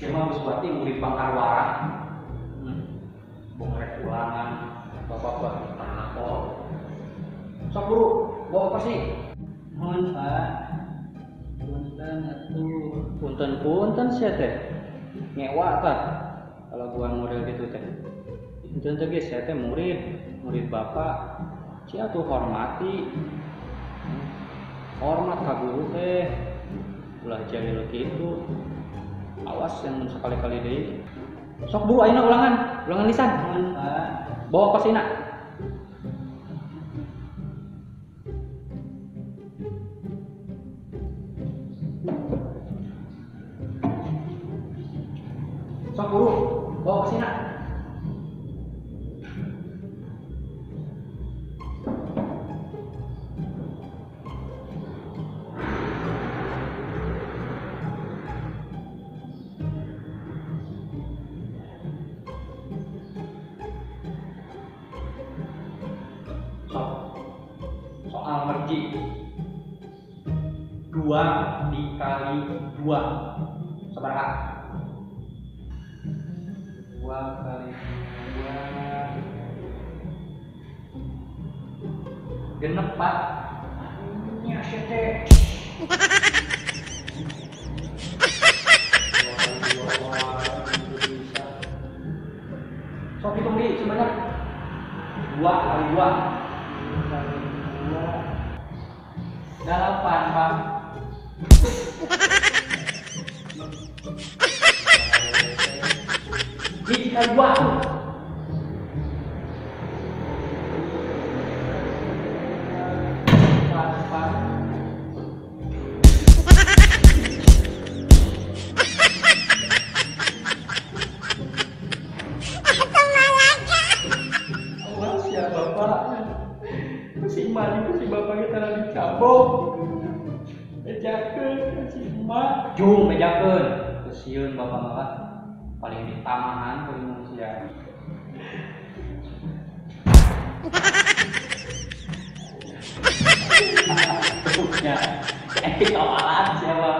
Cuma Buswati murid Bangkar Warah. Bongrek ulangan, bapak-bapak tanah kok. Sok guru, bawa apa sih? Mohon Pak. Punten atuh. Punten sih teh. Ngewa tah. Kalau gua model gitu teh. Punten teh geus saya teh murid bapak. Cia tuh hormati. Hormat ka guru teh. Ulah jahil gitu. Awas yang sekali-kali deui. Sok buru ayeuna ulangan lisan. Mohon Pak. Bawa apa sih nak? Sok buru, bawa apa sih nak? Soal merji 2 dikali 2 seberapa? 2 kali 2 genep Pak. Nya teh. Sok hitung di sebanyak 2 kali 2 kali 2 8 Pak. Ini kali 2 tuh. Awas ya Bapak. Si Emak itu si Bapak kita lagi cabok. Mejakeun si Emak. Jung mejakeun. Sieun Bapak paling ditamahan ke manusia. Tuknya. Kawalan siapa?